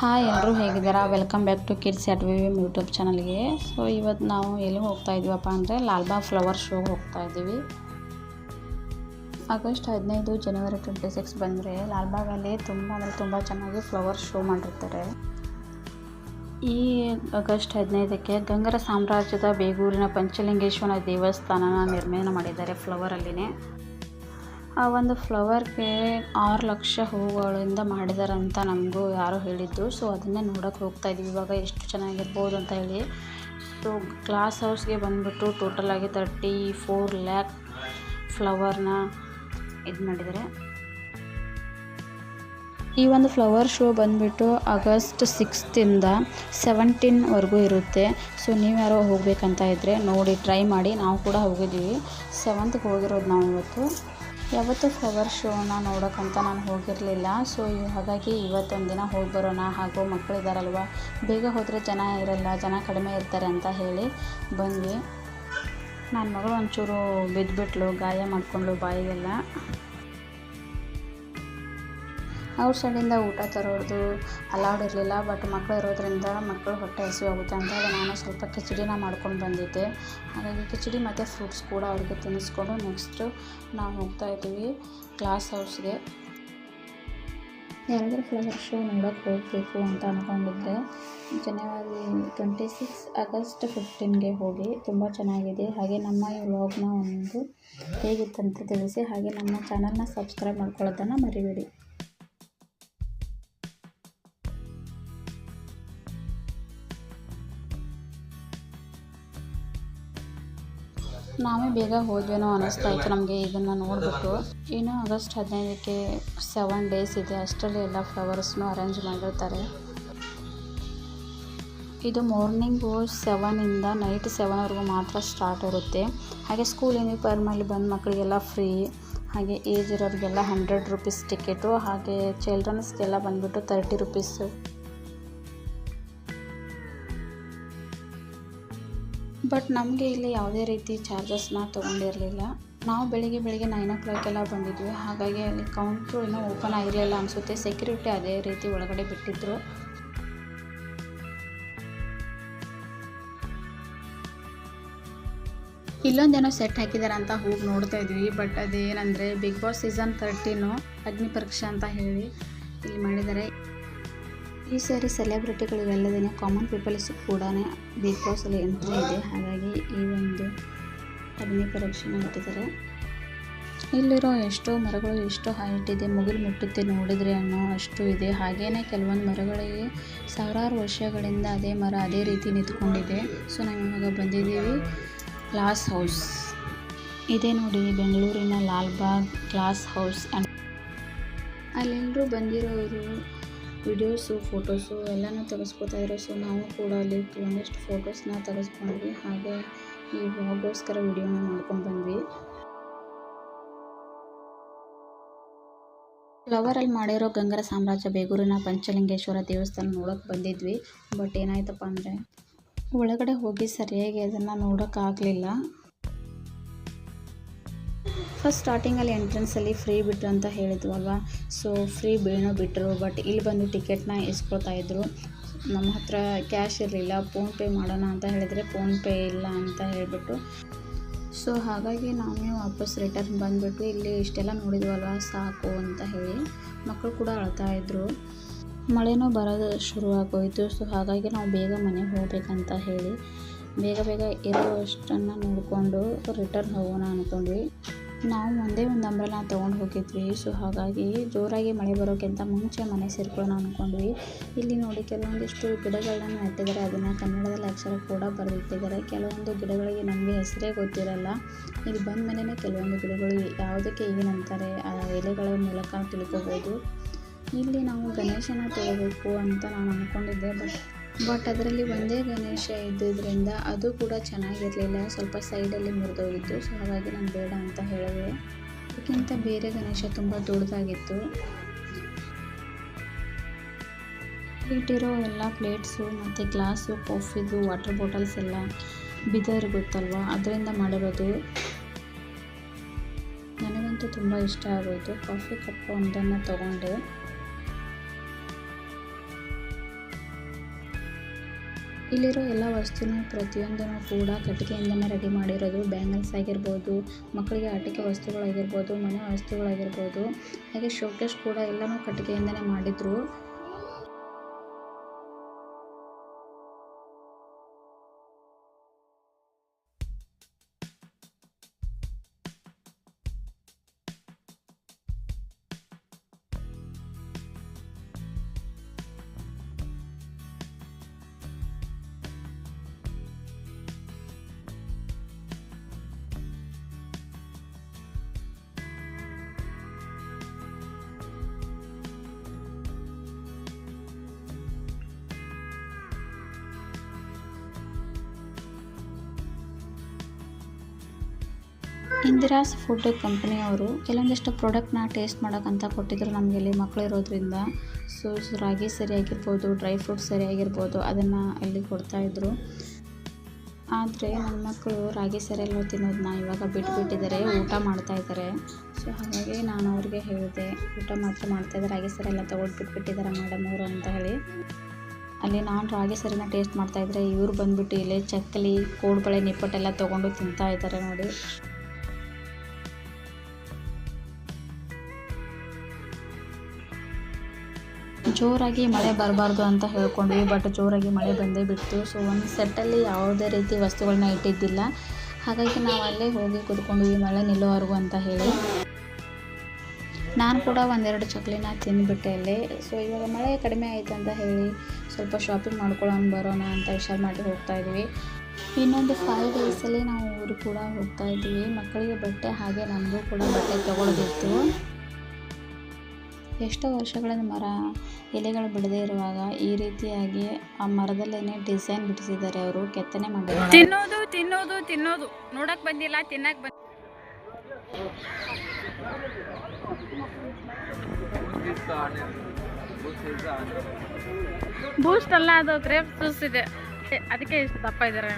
Hi ಎಲ್ಲರೂ ಹೇಗಿದ್ದೀರಾ? Welcome back to kids at ವಿ ವಿಮ್ ಯೂಟ್ಯೂಬ್ ಚಾನಲ್ಗೆ. ಸೊ ಇವತ್ತು ನಾವು ಎಲ್ಲಿ ಹೋಗ್ತಾ ಇದ್ದೀವಪ್ಪ ಅಂದರೆ ಲಾಲ್ಬಾಗ್ ಫ್ಲವರ್ ಶೋಗೆ ಹೋಗ್ತಾ ಇದ್ದೀವಿ. ಆಗಸ್ಟ್ 15 ಜನವರಿ 26 ಬಂದರೆ ಲಾಲ್ಬಾಗಲ್ಲಿ ತುಂಬ ಚೆನ್ನಾಗಿ ಫ್ಲವರ್ ಶೋ ಮಾಡಿರ್ತಾರೆ. ಈ ಆಗಸ್ಟ್ 15ಕ್ಕೆ ಗಂಗರ ಸಾಮ್ರಾಜ್ಯದ ಬೇಗೂರಿನ ಪಂಚಲಿಂಗೇಶ್ವರ ದೇವಸ್ಥಾನನ ನಿರ್ಮಾಣ ಮಾಡಿದ್ದಾರೆ ಫ್ಲವರಲ್ಲಿನೇ. ಆ ಒಂದು ಫ್ಲವರ್ಗೆ 6 ಲಕ್ಷ ಹೂವುಗಳಿಂದ ಮಾಡಿದ್ದಾರೆ ಅಂತ ನಮಗೂ ಯಾರೋ ಹೇಳಿದ್ದು. ಸೊ ಅದನ್ನೇ ನೋಡೋಕ್ಕೆ ಹೋಗ್ತಾ ಇದ್ದೀವಿ ಇವಾಗ, ಎಷ್ಟು ಚೆನ್ನಾಗಿರ್ಬೋದು ಅಂತ ಹೇಳಿ. ಸೊ ಗ್ಲಾಸ್ ಹೌಸ್ಗೆ ಬಂದುಬಿಟ್ಟು ಟೋಟಲಾಗಿ 34 ಲ್ಯಾಕ್ ಫ್ಲವರ್ನ ಇದು ಮಾಡಿದ್ದಾರೆ. ಈ ಒಂದು ಫ್ಲವರ್ ಶೋ ಬಂದುಬಿಟ್ಟು ಆಗಸ್ಟ್ 6ರಿಂದ 17ವರೆಗೂ ಇರುತ್ತೆ. ಸೊ ನೀವು ಯಾರೋ ಹೋಗಬೇಕಂತ ಇದ್ದರೆ ನೋಡಿ, ಟ್ರೈ ಮಾಡಿ. ನಾವು ಕೂಡ ಹೋಗಿದ್ದೀವಿ, 7th ಹೋಗಿರೋದು ನಾವು ಇವತ್ತು. ಯಾವತ್ತೂ ಫ್ಲವರ್ ಶೋನ ನೋಡೋಕ್ಕಂತ ನಾನು ಹೋಗಿರಲಿಲ್ಲ. ಸೊ ಹಾಗಾಗಿ ಇವತ್ತೊಂದು ದಿನ ಹೋಗಿ ಬರೋಣ, ಹಾಗೂ ಮಕ್ಕಳಿದ್ದಾರಲ್ವ, ಬೇಗ ಹೋದರೆ ಜನ ಕಡಿಮೆ ಇರ್ತಾರೆ ಅಂತ ಹೇಳಿ ಬಂದ್ವಿ. ನನ್ನ ಮಗಳು ಒಂಚೂರು ಬಿದ್ದುಬಿಟ್ಲು, ಗಾಯ ಮಾಡಿಕೊಂಡ್ಳು ಬಾಯಿಗೆಲ್ಲ. ಔಟ್ ಸೈಡಿಂದ ಊಟ ತರೋದು ಅಲೌಡ್ ಇರಲಿಲ್ಲ, ಬಟ್ ಮಕ್ಕಳು ಇರೋದ್ರಿಂದ ಮಕ್ಕಳು ಹೊಟ್ಟೆ ಹಸಿವಾಗುತ್ತೆ ಅಂತ ಹೇಳಿ ನಾನು ಸ್ವಲ್ಪ ಕಿಚಡಿನ ಮಾಡ್ಕೊಂಡು ಬಂದಿದ್ದೆ. ಹಾಗಾಗಿ ಕಿಚಡಿ ಮತ್ತು ಫ್ರೂಟ್ಸ್ ಕೂಡ ಅವ್ರಿಗೆ ತಿನ್ನಿಸ್ಕೊಂಡು ನೆಕ್ಸ್ಟು ನಾವು ಹೋಗ್ತಾ ಇದ್ದೀವಿ ಗ್ಲಾಸ್ ಹೌಸ್ಗೆ. ಯಾರಾದರೂ ಫ್ಲವರ್ ಶೋ ನೋಡೋಕ್ಕೆ ಹೋಗಬೇಕು ಅಂತ ಅಂದ್ಕೊಂಡಿದ್ದೆ ಜನವರಿ 26 ಆಗಸ್ಟ್ 15ಗೆ ಹೋಗಿ. ತುಂಬ ಚೆನ್ನಾಗಿದೆ. ಹಾಗೆ ನಮ್ಮ ಈ ವ್ಲಾಗ್ನ ಒಂದು ಹೇಗಿತ್ತಂತ ತಿಳಿಸಿ, ಹಾಗೆ ನಮ್ಮ ಚಾನಲ್ನ ಸಬ್ಸ್ಕ್ರೈಬ್ ಮಾಡ್ಕೊಳ್ಳೋದನ್ನು ಮರಿಬೇಡಿ. ನಾವೇ ಬೇಗ ಹೋದ್ವೇನೋ ಅನ್ನಿಸ್ತಾ ಇತ್ತು ನಮಗೆ ಇದನ್ನು ನೋಡಿಬಿಟ್ಟು. ಇನ್ನು ಆಗಸ್ಟ್ 15ಕ್ಕೆ 7 ಡೇಸ್ ಇದೆ, ಅಷ್ಟರಲ್ಲಿ ಎಲ್ಲ ಫ್ಲವರ್ಸ್ನೂ ಅರೇಂಜ್ ಮಾಡಿರ್ತಾರೆ. ಇದು ಮಾರ್ನಿಂಗು 7ಇಂದ ನೈಟ್ 7ವರೆಗೂ ಮಾತ್ರ ಸ್ಟಾರ್ಟ್ ಇರುತ್ತೆ. ಹಾಗೆ ಸ್ಕೂಲ್ ಯೂನಿಫಾರ್ಮಲ್ಲಿ ಬಂದ ಮಕ್ಕಳಿಗೆಲ್ಲ ಫ್ರೀ, ಹಾಗೆ ಏಜ್ ಇರೋರಿಗೆಲ್ಲ 100 ರೂಪೀಸ್ ಟಿಕೆಟು, ಹಾಗೆ ಚಿಲ್ಡ್ರನ್ಸ್ಗೆಲ್ಲ ಬಂದುಬಿಟ್ಟು 30 ರೂಪೀಸು. ಬಟ್ ನಮಗೆ ಇಲ್ಲಿ ಯಾವುದೇ ರೀತಿ ಚಾರ್ಜಸ್ನ ತೊಗೊಂಡಿರಲಿಲ್ಲ. ನಾವು ಬೆಳಿಗ್ಗೆ 9 o'clock ಬಂದಿದ್ವಿ. ಹಾಗಾಗಿ ಅಲ್ಲಿ ಕೌಂಟ್ರು ಇನ್ನೂ ಓಪನ್ ಆಗಿರಲಿಲ್ಲ ಅನಿಸುತ್ತೆ. ಸೆಕ್ಯೂರಿಟಿ ಅದೇ ರೀತಿ ಒಳಗಡೆ ಬಿಟ್ಟಿದ್ರು. ಇಲ್ಲೊಂದೇನೋ ಸೆಟ್ ಹಾಕಿದ್ದಾರೆ ಅಂತ ಹೋಗಿ ನೋಡ್ತಾ ಇದ್ವಿ. ಬಟ್ ಅದೇನಂದರೆ ಬಿಗ್ ಬಾಸ್ ಸೀಸನ್ 13 ಅಗ್ನಿ ಪರೀಕ್ಷೆ ಅಂತ ಹೇಳಿ ಇಲ್ಲಿ ಮಾಡಿದ್ದಾರೆ. ಈ ಸಾರಿ ಸೆಲೆಬ್ರಿಟಿಗಳು ಇವೆಲ್ಲದೇ ಕಾಮನ್ ಪೀಪಲ್ಸ್ ಕೂಡ ಬಿಗ್ ಬಾಸಲ್ಲಿ ಎಂಟ್ರಿ ಇದೆ. ಹಾಗಾಗಿ ಈ ಒಂದು ಅಗ್ನಿ ಪರೀಕ್ಷೆನ ಇಟ್ಟಿದ್ದಾರೆ. ಇಲ್ಲಿರೋ ಎಷ್ಟೋ ಮರಗಳು ಎಷ್ಟು ಹೈಟ್ ಇದೆ, ಮುಗಿಲು ಮುಟ್ಟುತ್ತೆ ನೋಡಿದರೆ ಅನ್ನೋ ಅಷ್ಟು ಇದೆ. ಹಾಗೆಯೇ ಕೆಲವೊಂದು ಮರಗಳಿಗೆ ಸಾವಿರಾರು ವರ್ಷಗಳಿಂದ ಅದೇ ಮರ ಅದೇ ರೀತಿ ನಿಂತ್ಕೊಂಡಿದೆ. ಸೊ ನಾವು ಇವಾಗ ಬಂದಿದ್ದೀವಿ ಗ್ಲಾಸ್ ಹೌಸ್. ಇದೇ ನೋಡಿ ಬೆಂಗಳೂರಿನ ಲಾಲ್ಬಾಗ್ ಗ್ಲಾಸ್ ಹೌಸ್. ಅಲ್ಲೆಲ್ಲರೂ ಬಂದಿರೋರು ವಿಡಿಯೋಸು ಫೋಟೋಸು ಎಲ್ಲನೂ ತೆಗೆಸ್ಕೊತಾಯಿದ್ರು. ಸೊ ನಾವು ಕೂಡ ಅಲ್ಲಿ ಒಂದಷ್ಟು ಫೋಟೋಸ್ನ ತೆಗೆಸ್ಕೊಂಡ್ವಿ, ಹಾಗೆ ಈ ವ್ಲಾಗೋಸ್ಕರ ವಿಡಿಯೋನ ಮಾಡ್ಕೊಂಡು ಬಂದ್ವಿ. ಫ್ಲವರಲ್ಲಿ ಮಾಡಿರೋ ಗಂಗರ ಸಾಮ್ರಾಜ್ಯ ಬೇಗೂರಿನ ಪಂಚಲಿಂಗೇಶ್ವರ ದೇವಸ್ಥಾನ ನೋಡೋಕ್ಕೆ ಬಂದಿದ್ವಿ. ಬಟ್ ಏನಾಯ್ತಪ್ಪ ಅಂದರೆ ಒಳಗಡೆ ಹೋಗಿ ಸರಿಯಾಗಿ ಅದನ್ನು ನೋಡೋಕ್ಕಾಗಲಿಲ್ಲ. ಫಸ್ಟ್ ಸ್ಟಾರ್ಟಿಂಗಲ್ಲಿ ಎಂಟ್ರೆನ್ಸಲ್ಲಿ ಫ್ರೀ ಬಿಟ್ಟರು ಅಂತ ಹೇಳಿದ್ವು ಅಲ್ವಾ. ಸೊ ಫ್ರೀ ಬಿಟ್ಟರು, ಬಟ್ ಇಲ್ಲಿ ಬಂದು ಟಿಕೆಟ್ನ ಇಸ್ಕೊಳ್ತಾಯಿದ್ರು. ನಮ್ಮ ಹತ್ರ ಕ್ಯಾಶ್ ಇರಲಿಲ್ಲ, ಫೋನ್ಪೇ ಮಾಡೋಣ ಅಂತ ಹೇಳಿದರೆ ಫೋನ್ಪೇ ಇಲ್ಲ ಅಂತ ಹೇಳಿಬಿಟ್ಟು. ಸೊ ಹಾಗಾಗಿ ನಾವೇ ವಾಪಸ್ ರಿಟರ್ನ್ ಬಂದುಬಿಟ್ಟು ಇಲ್ಲಿ ಇಷ್ಟೆಲ್ಲ ನೋಡಿದ್ವಲ್ವ ಸಾಕು ಅಂತ ಹೇಳಿ. ಮಕ್ಕಳು ಕೂಡ ಅಳ್ತಾಯಿದ್ರು. ಮಳೆನೂ ಬರೋದು ಶುರುವಾಗೋಯಿತು. ಸೊ ಹಾಗಾಗಿ ನಾವು ಬೇಗ ಮನೆಗೆ ಹೋಗ್ಬೇಕಂತ ಹೇಳಿ ಬೇಗ ಇರೋಷ್ಟನ್ನು ನೋಡಿಕೊಂಡು ರಿಟರ್ನ್ ಹೋಗೋಣ ಅಂದ್ಕೊಂಡ್ವಿ. ನಾವು ಒಂದೇ ಒಂದು ಅಂಬ್ರೆಲಾ ತೊಗೊಂಡು ಹೋಗಿದ್ವಿ. ಸೊ ಹಾಗಾಗಿ ಜೋರಾಗಿ ಮಳೆ ಬರೋಕ್ಕಿಂತ ಮುಂಚೆ ಮನೆ ಸೇರ್ಕೊಳ್ಳೋಣ ಅಂದ್ಕೊಂಡ್ವಿ. ಇಲ್ಲಿ ನೋಡಿ ಕೆಲವೊಂದಿಷ್ಟು ಗಿಡಗಳನ್ನ ನೆಟ್ಟಿದ್ದಾರೆ, ಅದನ್ನು ಕನ್ನಡದಲ್ಲಿ ಅಕ್ಷರ ಕೂಡ ಬರೆದಿಟ್ಟಿದ್ದಾರೆ. ಕೆಲವೊಂದು ಗಿಡಗಳಿಗೆ ನಮಗೆ ಹೆಸರೇ ಗೊತ್ತಿರಲ್ಲ. ಇಲ್ಲಿ ಬಂದ ಮೇಲೆ ಕೆಲವೊಂದು ಗಿಡಗಳು ಯಾವುದಕ್ಕೆ ಏನಂತಾರೆ ಆ ಎಲೆಗಳ ಮೂಲಕ ತಿಳ್ಕೊಬೋದು. ಇಲ್ಲಿ ನಾವು ಗಣೇಶನ ತಗೋಬೇಕು ಅಂತ ನಾನು ಅಂದ್ಕೊಂಡಿದ್ದೆ. ಬಟ್ ಅದರಲ್ಲಿ ಒಂದೇ ಗಣೇಶ ಇದ್ದಿದ್ದರಿಂದ ಅದು ಕೂಡ ಚೆನ್ನಾಗಿರಲಿಲ್ಲ, ಸ್ವಲ್ಪ ಸೈಡಲ್ಲಿ ಮುರಿದೋಗಿತ್ತು. ಸೊ ಹಾಗಾಗಿ ನಾನು ಬೇಡ ಅಂತ ಹೇಳಿದೆ. ಅದಕ್ಕಿಂತ ಬೇರೆ ಗಣೇಶ ತುಂಬ ದೊಡ್ಡದಾಗಿತ್ತು. ಇಟ್ಟಿರೋ ಎಲ್ಲ ಪ್ಲೇಟ್ಸು ಮತ್ತು ಗ್ಲಾಸು, ಕಾಫಿದು ವಾಟರ್ ಬಾಟಲ್ಸ್ ಎಲ್ಲ ಬಿದರ್ ಗೊತ್ತಲ್ವ, ಅದರಿಂದ ಮಾಡಿರೋದು. ನನಗಂತೂ ತುಂಬ ಇಷ್ಟ ಆಗೋಯಿತು. ಕಾಫಿ ಕಪ್ ಒಂದನ್ನು ತೊಗೊಂಡೆ. ಇಲ್ಲಿರೋ ಎಲ್ಲ ವಸ್ತುನೂ ಪ್ರತಿಯೊಂದನ್ನು ಕೂಡ ಕಟ್ಟಿಗೆಯಿಂದನೇ ರೆಡಿ ಮಾಡಿರೋದು. ಬ್ಯಾಂಗಲ್ಸ್ ಆಗಿರ್ಬೋದು, ಮಕ್ಕಳಿಗೆ ಆಟಿಕೆ ವಸ್ತುಗಳಾಗಿರ್ಬೋದು, ಮನೆ ವಸ್ತುಗಳಾಗಿರ್ಬೋದು, ಹಾಗೆ ಶೋಕೇಸ್ ಕೂಡ ಎಲ್ಲನೂ ಕಟ್ಟಿಗೆಯಿಂದನೇ ಮಾಡಿದ್ರು. ಇಂದಿರಾಸ್ ಫುಡ್ ಕಂಪನಿಯವರು ಕೆಲವೊಂದಿಷ್ಟು ಪ್ರಾಡಕ್ಟ್ನ ಟೇಸ್ಟ್ ಮಾಡೋಕ್ಕಂತ ಕೊಟ್ಟಿದ್ರು ನಮಗೆ. ಇಲ್ಲಿ ಮಕ್ಕಳು ಇರೋದ್ರಿಂದ ಸೊ ರಾಗಿ ಸರಿ ಆಗಿರ್ಬೋದು, ಡ್ರೈ ಫ್ರೂಟ್ಸ್ ಸರಿ ಆಗಿರ್ಬೋದು, ಅದನ್ನು ಅಲ್ಲಿ ಕೊಡ್ತಾಯಿದ್ರು. ಆದರೆ ನನ್ನ ಮಕ್ಕಳು ರಾಗಿ ಸರಿ ಎಲ್ಲ ತಿನ್ನೋದನ್ನ ಇವಾಗ ಬಿಟ್ಟಿದ್ದಾರೆ, ಊಟ ಮಾಡ್ತಾಯಿದ್ದಾರೆ. ಸೊ ಹಾಗಾಗಿ ನಾನು ಅವ್ರಿಗೆ ಹೇಳಿದೆ, ಊಟ ಮಾತ್ರ ಮಾಡ್ತಾಯಿದ್ದಾರೆ, ರಾಗಿ ಸರಿ ಎಲ್ಲ ತೊಗೊಂಡು ಬಿಟ್ಟಿದ್ದಾರೆ ಮೇಡಮ್ ಅವರು ಅಂತ ಹೇಳಿ. ಅಲ್ಲಿ ನಾನು ರಾಗಿ ಸರಿನ ಟೇಸ್ಟ್ ಮಾಡ್ತಾಯಿದ್ರೆ ಇವ್ರು ಬಂದುಬಿಟ್ಟು ಇಲ್ಲಿ ಚಕ್ಕಲಿ, ಕೋಡ್ಬಳೆ, ನಿಪ್ಪಟ್ಟೆಲ್ಲ ತೊಗೊಂಡು ತಿಂತಾ ಇದ್ದಾರೆ ನೋಡಿ. ಜೋರಾಗಿ ಮಳೆ ಬರಬಾರ್ದು ಅಂತ ಹೇಳ್ಕೊಂಡ್ವಿ, ಬಟ್ ಜೋರಾಗಿ ಮಳೆ ಬಂದೇ ಬಿಡ್ತು. ಸೊ ಒಂದು ಸೆಟ್ಟಲ್ಲಿ ಯಾವುದೇ ರೀತಿ ವಸ್ತುಗಳನ್ನ ಇಟ್ಟಿದ್ದಿಲ್ಲ, ಹಾಗಾಗಿ ನಾವು ಅಲ್ಲೇ ಹೋಗಿ ಕೂತ್ಕೊಂಡ್ವಿ ಮಳೆ ನಿಲ್ಲೋವರೆಗೂ ಅಂತ ಹೇಳಿ. ನಾನು ಕೂಡ ಒಂದೆರಡು ಚಕ್ಲಿನ ತಿಂದುಬಿಟ್ಟೆ ಅಲ್ಲಿ. ಸೊ ಇವಾಗ ಮಳೆ ಕಡಿಮೆ ಆಯಿತು ಅಂತ ಹೇಳಿ ಸ್ವಲ್ಪ ಶಾಪಿಂಗ್ ಮಾಡ್ಕೊಳ್ಳೋಣ ಬರೋಣ ಅಂತ ವಿಶಾಲ್ ಮಾರ್ಟಿಗೆ ಹೋಗ್ತಾಯಿದ್ವಿ. ಇನ್ನೊಂದು 5 ಡೇಸಲ್ಲಿ ನಾವು ಊರಿಗೆ ಕೂಡ ಹೋಗ್ತಾಯಿದ್ವಿ. ಮಕ್ಕಳಿಗೆ ಬಟ್ಟೆ ಹಾಗೆ ನಮಗೂ ಕೂಡ ಬಟ್ಟೆ ತೊಗೊಳ್ಳೋದಿತ್ತು. ಎಷ್ಟೋ ವರ್ಷಗಳಿಂದ ಮರ ಎಲೆಗಳು ಬಿಡದೇ ಇರುವಾಗ ಈ ರೀತಿಯಾಗಿ ಆ ಮರದಲ್ಲೇ ಡಿಸೈನ್ ಬಿಡಿಸಿದ್ದಾರೆ ಅವರು, ಕೆತ್ತನೆ ಮಾಡಿದ್ದಾರೆ. ತಿನ್ನೋದು ನೋಡಕ್ ಬಂದಿಲ್ಲ, ತಿನ್ನಕ್ ಬಂದ. ಬೂಸ್ಟ್ ಅಲ್ಲ, ಅದು ಗ್ರೇಪ್ ಜ್ಯೂಸ್ ಇದೆ, ಅದಕ್ಕೆ ಇಷ್ಟು ದಪ್ಪ ಇದ್ದಾರೆ.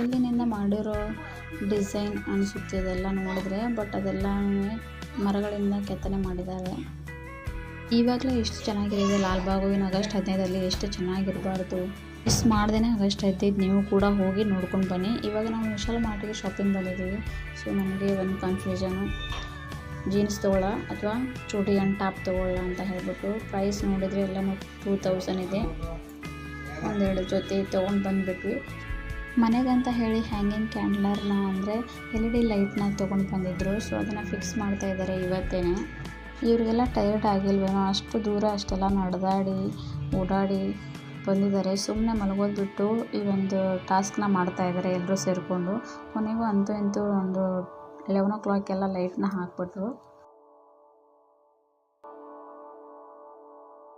ಎಲ್ಲಿನಿಂದ ಮಾಡಿರೋ ಡಿಸೈನ್ ಅನಿಸುತ್ತೆ ಇದೆಲ್ಲ ನೋಡಿದ್ರೆ, ಬಟ್ ಅದೆಲ್ಲ ಮರಗಳಿಂದ ಕೆತ್ತನೆ ಮಾಡಿದ್ದಾರೆ. ಇವಾಗಲೇ ಎಷ್ಟು ಚೆನ್ನಾಗಿದೆ ಲಾಲ್ಬಾಗು. ಇನ್ನು ಆಗಸ್ಟ್ 15ರಲ್ಲಿ ಎಷ್ಟು ಚೆನ್ನಾಗಿರಬಾರ್ದು. ಮಿಸ್ ಮಾಡ್ದೇ ಆಗಸ್ಟ್ 15 ನೀವು ಕೂಡ ಹೋಗಿ ನೋಡ್ಕೊಂಡು ಬನ್ನಿ. ಇವಾಗ ನಾವು ವಿಶಾಲ್ ಮಾರ್ಟಿಗೆ ಶಾಪಿಂಗ್ ಬಂದಿದ್ದೀವಿ. ಸೊ ನನಗೆ ಒಂದು ಕನ್ಫ್ಯೂಷನು, ಜೀನ್ಸ್ ತೊಗೊಳ್ಳ ಅಥವಾ ಚೂಡಿ ಆ್ಯಂಡ್ ಟಾಪ್ ತೊಗೊಳ್ಳ ಅಂತ ಹೇಳ್ಬಿಟ್ಟು. ಪ್ರೈಸ್ ನೋಡಿದರೆ ಎಲ್ಲನೂ 2000 ಇದೆ. ಒಂದೆರಡು ಜೊತೆ ತೊಗೊಂಡು ಬಂದುಬಿಟ್ವಿ. ಮನೆಗಂತ ಹೇಳಿ ಹ್ಯಾಂಗಿಂಗ್ ಕ್ಯಾಂಡ್ಲರ್ನ ಅಂದರೆ LED ಲೈಟ್ನ ತೊಗೊಂಡು ಬಂದಿದ್ದರು. ಸೊ ಅದನ್ನು ಫಿಕ್ಸ್ ಮಾಡ್ತಾಯಿದ್ದಾರೆ ಇವತ್ತೇನೆ. ಇವರಿಗೆಲ್ಲ ಟೈರ್ಡ್ ಆಗಿಲ್ವೇನೋ, ಅಷ್ಟು ದೂರ ಅಷ್ಟೆಲ್ಲ ನಡೆದಾಡಿ ಓಡಾಡಿ ಬಂದಿದ್ದಾರೆ. ಸುಮ್ಮನೆ ಮಲಗೋದು ಬಿಟ್ಟು ಈ ಒಂದು ಟಾಸ್ಕ್ನ ಮಾಡ್ತಾಯಿದ್ದಾರೆ ಎಲ್ಲರೂ ಸೇರಿಕೊಂಡು. ಕೊನೆಗೂ ಅಂತೂ ಇಂತೂ ಒಂದು 11 o'clock ಎಲ್ಲ ಲೈಟ್ನ ಹಾಕ್ಬಿಟ್ರು.